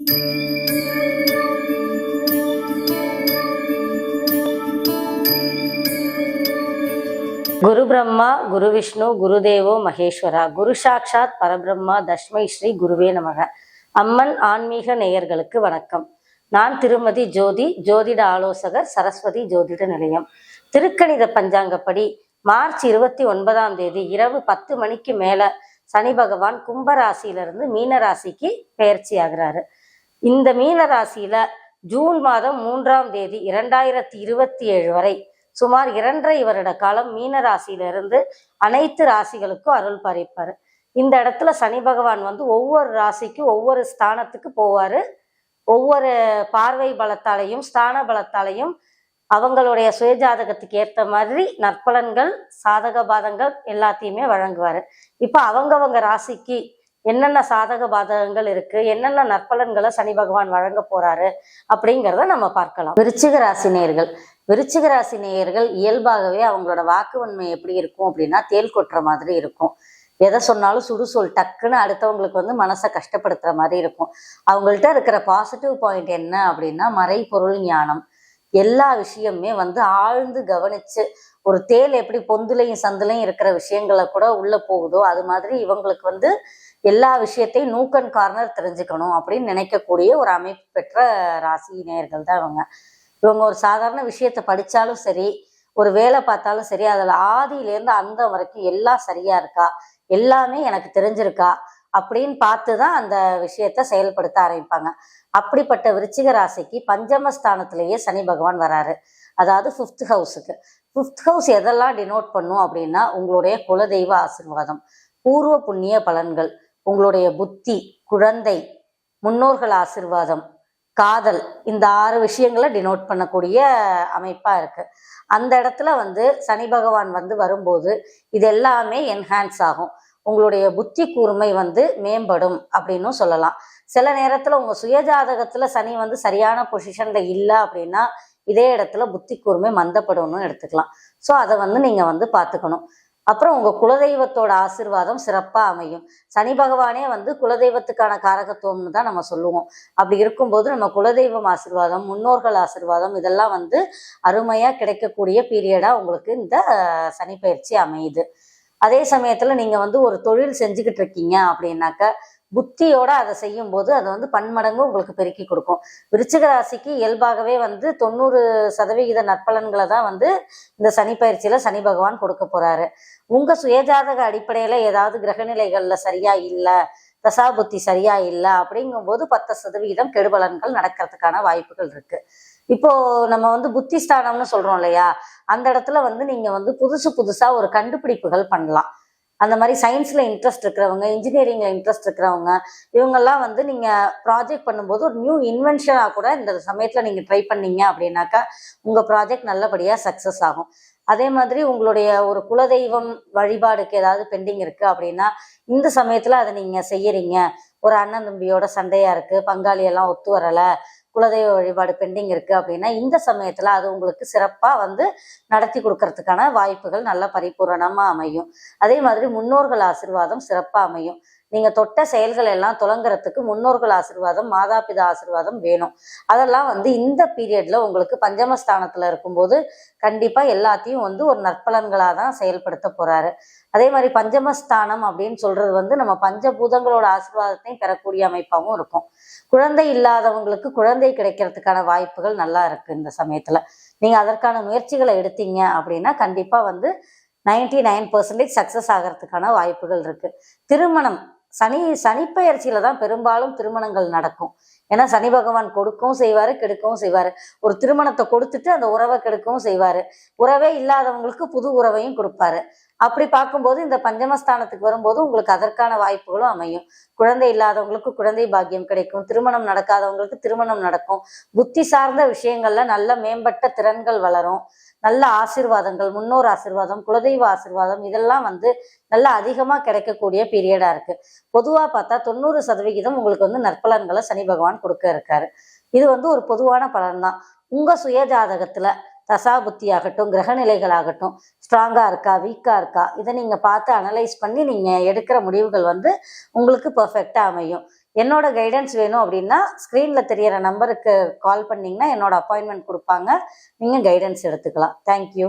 குரு பிரம்மா குரு விஷ்ணு குருதேவோ மகேஸ்வரா குரு சாட்சாத் பரபிரம்மா தஸ்மை ஸ்ரீ குருவே நமக. அம்மன் ஆன்மீக நேயர்களுக்கு வணக்கம். நான் திருமதி ஜோதி, ஜோதிட ஆலோசகர், சரஸ்வதி ஜோதிட நிலையம். திருக்கணித பஞ்சாங்கப்படி மார்ச் 29ஆம் தேதி இரவு 10 மணிக்கு மேல சனி பகவான் கும்பராசியிலிருந்து மீன ராசிக்கு பெயர்ச்சி ஆகிறாரு. இந்த மீன ராசியில ஜூன் மாதம் 3ஆம் தேதி 2027 வரை சுமார் 2.5 வருட காலம் மீன ராசியிலிருந்து அனைத்து ராசிகளுக்கும் அருள் பாலிப்பாரு. இந்த இடத்துல சனி பகவான் ஒவ்வொரு ராசிக்கும் ஒவ்வொரு ஸ்தானத்துக்கு போவாரு. ஒவ்வொரு பார்வை பலத்தாலையும் ஸ்தான பலத்தாலையும் அவங்களுடைய சுயஜாதகத்துக்கு ஏற்ற மாதிரி நற்பலன்கள், சாதக பாதங்கள் எல்லாத்தையுமே வழங்குவாரு. இப்போ அவங்கவங்க ராசிக்கு என்னென்ன சாதக பாதகங்கள் இருக்கு, என்னென்ன நற்பலன்களை சனி பகவான் வழங்க போறாரு அப்படிங்கிறத நம்ம பார்க்கலாம். விருச்சிக ராசி நேயர்கள் இயல்பாகவே அவங்களோட வாக்குவன்மை எப்படி இருக்கும் அப்படின்னா தேல் கொட்டுற மாதிரி இருக்கும். எதை சொன்னாலும் சுடுசொல் டக்குன்னு அடுத்தவங்களுக்கு மனசை கஷ்டப்படுத்துற மாதிரி இருக்கும். அவங்கள்ட்ட இருக்கிற பாசிட்டிவ் பாயிண்ட் என்ன அப்படின்னா மறைபொருள் ஞானம். எல்லா விஷயமே ஆழ்ந்து கவனிச்சு, ஒரு தேல் எப்படி பொந்துலையும் சந்துலையும் இருக்கிற விஷயங்களை கூட உள்ள போகுதோ அது மாதிரி இவங்களுக்கு எல்லா விஷயத்தையும் நூக்கன் கார்னர் தெரிஞ்சுக்கணும் அப்படின்னு நினைக்கக்கூடிய ஒரு அமைப்பு பெற்ற ராசி நேயர்கள் தான் இவங்க ஒரு சாதாரண விஷயத்த படிச்சாலும் சரி, ஒரு வேலை பார்த்தாலும் சரி, அதுல ஆதியிலேருந்து அந்த வரைக்கும் எல்லாம் சரியா இருக்கா, எல்லாமே எனக்கு தெரிஞ்சிருக்கா அப்படின்னு பார்த்துதான் அந்த விஷயத்த செயல்படுத்த ஆரம்பிப்பாங்க. அப்படிப்பட்ட விருச்சிக ராசிக்கு பஞ்சமஸ்தானத்திலேயே சனி பகவான் வராரு. அதாவது 5th ஹவுஸுக்கு. 5th ஹவுஸ் எதெல்லாம் டினோட் பண்ணும் அப்படின்னா உங்களுடைய குலதெய்வ ஆசீர்வாதம், பூர்வ புண்ணிய பலன்கள், உங்களுடைய புத்தி, குழந்தை, முன்னோர்கள் ஆசீர்வாதம், காதல், இந்த 6 விஷயங்களை டினோட் பண்ணக்கூடிய அமைப்பா இருக்கு. அந்த இடத்துல சனி பகவான் வரும்போது இது எல்லாமே என்ஹான்ஸ் ஆகும். உங்களுடைய புத்தி கூர்மை மேம்படும் அப்படின்னும் சொல்லலாம். சில நேரத்துல உங்க சுயஜாதகத்துல சனி சரியான பொசிஷன்ல இல்லை அப்படின்னா இதே இடத்துல புத்தி கூர்மை மந்தப்படும்னு எடுத்துக்கலாம். ஸோ அதை நீங்க பார்த்துக்கணும். அப்புறம் உங்க குலதெய்வத்தோட ஆசீர்வாதம் சிறப்பா அமையும். சனி பகவானே குலதெய்வத்துக்கான காரகத்துவம்னு தான் நம்ம சொல்லுவோம். அப்படி இருக்கும்போது நம்ம குலதெய்வம் ஆசீர்வாதம், முன்னோர்கள் ஆசீர்வாதம் இதெல்லாம் அருமையா கிடைக்கக்கூடிய பீரியடா உங்களுக்கு இந்த சனி பயிற்சி அமையுது. அதே சமயத்துல நீங்க ஒரு தொழில் செஞ்சுக்கிட்டு இருக்கீங்க அப்படின்னாக்க புத்தியோட அதை செய்யும் போது அது பன்மடங்கு உங்களுக்கு பெருக்கி கொடுக்கும். விருச்சிக ராசிக்கு இயல்பாகவே 90% நற்பலன்களை தான் இந்த சனி பயிற்சியில சனி பகவான் கொடுக்க போறாரு. உங்க சுயஜாதக அடிப்படையில ஏதாவது கிரகநிலைகள்ல சரியா இல்லை, தசாபுத்தி சரியா இல்லை அப்படிங்கும்போது 10% கெடுபலன்கள் நடக்கிறதுக்கான வாய்ப்புகள் இருக்கு. இப்போ நம்ம புத்தி ஸ்தானம்னு சொல்றோம் இல்லையா, அந்த இடத்துல நீங்க புதுசா ஒரு கண்டுபிடிப்புகள் பண்ணலாம். அந்த மாதிரி சயின்ஸ்ல இன்ட்ரெஸ்ட் இருக்கிறவங்க, இன்ஜினியரிங்ல இன்ட்ரெஸ்ட் இருக்கிறவங்க, இவங்கெல்லாம் நீங்க ப்ராஜெக்ட் பண்ணும்போது ஒரு நியூ இன்வென்ஷனா கூட இந்த சமயத்துல நீங்க ட்ரை பண்ணீங்க அப்படின்னாக்கா உங்க ப்ராஜெக்ட் நல்லபடியா சக்சஸ் ஆகும். அதே மாதிரி உங்களுடைய ஒரு குலதெய்வம் வழிபாடுக்கு ஏதாவது பெண்டிங் இருக்கு அப்படின்னா இந்த சமயத்துல அதை நீங்க செய்யறீங்க. ஒரு அண்ணன் தம்பியோட சண்டையா இருக்கு, பங்காளி எல்லாம் ஒத்து வரல, குலதெய்வ வழிபாடு பெண்டிங் இருக்கு அப்படின்னா இந்த சமயத்துல அது உங்களுக்கு சிறப்பா நடத்தி கொடுக்கறதுக்கான வாய்ப்புகள் நல்ல பரிபூரணமா அமையும். அதே மாதிரி முன்னோர்கள் ஆசீர்வாதம் சிறப்பா அமையும். நீங்க தொட்ட செயல்கள் எல்லாம் தொடங்குறதுக்கு முன்னோர்கள் ஆசீர்வாதம், மாதாபிதா ஆசீர்வாதம் வேணும். அதெல்லாம் இந்த பீரியட்ல உங்களுக்கு பஞ்சமஸ்தானத்துல இருக்கும்போது கண்டிப்பா எல்லாத்தையும் ஒரு நற்பலன்களா தான் செயல்படுத்த போறாரு. அதே மாதிரி பஞ்சமஸ்தானம் அப்படின்னு சொல்றது நம்ம பஞ்சபூதங்களோட ஆசீர்வாதத்தையும் பெறக்கூடிய அமைப்பாகவும் இருக்கும். குழந்தை இல்லாதவங்களுக்கு குழந்தை கிடைக்கிறதுக்கான வாய்ப்புகள் நல்லா இருக்கு. இந்த சமயத்துல நீங்க அதற்கான முயற்சிகளை எடுத்தீங்க அப்படின்னா கண்டிப்பா 99% சக்சஸ் ஆகிறதுக்கான வாய்ப்புகள் இருக்கு. திருமணம் சனிப்பெயர்ச்சியில தான் பெரும்பாலும் திருமணங்கள் நடக்கும். ஏன்னா சனி பகவான் கொடுக்கவும் செய்வாரு, கெடுக்கவும் செய்வாரு. ஒரு திருமணத்தை கொடுத்துட்டு அந்த உறவை கெடுக்கவும் செய்வாரு. உறவே இல்லாதவங்களுக்கு புது உறவையும் கொடுப்பாரு. அப்படி பார்க்கும்போது இந்த பஞ்சமஸ்தானத்துக்கு வரும்போது உங்களுக்கு அதற்கான வாய்ப்புகளும் அமையும். குழந்தை இல்லாதவங்களுக்கு குழந்தை பாக்கியம் கிடைக்கும், திருமணம் நடக்காதவங்களுக்கு திருமணம் நடக்கும். புத்தி சார்ந்த விஷயங்கள்ல நல்ல மேம்பட்ட திறன்கள் வளரும். நல்ல ஆசீர்வாதங்கள், முன்னோர் ஆசீர்வாதம், குலதெய்வ ஆசீர்வாதம் இதெல்லாம் நல்லா அதிகமா கிடைக்கக்கூடிய பீரியடா இருக்கு. பொதுவா பார்த்தா 90% உங்களுக்கு நற்பலன்களை சனி பகவான் கொடுக்க இருக்காரு. இது ஒரு பொதுவான பலன் தான். உங்க சுய ஜாதகத்துல தசாபுத்தி ஆகட்டும், கிரகநிலைகள் ஆகட்டும் ஸ்ட்ராங்காக இருக்கா, வீக்காக இருக்கா, இதை நீங்கள் பார்த்து அனலைஸ் பண்ணி நீங்கள் எடுக்கிற முடிவுகள் வந்து உங்களுக்கு பர்ஃபெக்டாக அமையும். என்னோட கைடன்ஸ் வேணும் அப்படின்னா ஸ்க்ரீனில் தெரியிற நம்பருக்கு கால் பண்ணிங்கன்னா என்னோட அப்பாயின்மெண்ட் கொடுப்பாங்க, நீங்கள் கைடன்ஸ் எடுத்துக்கலாம். தேங்க்யூ.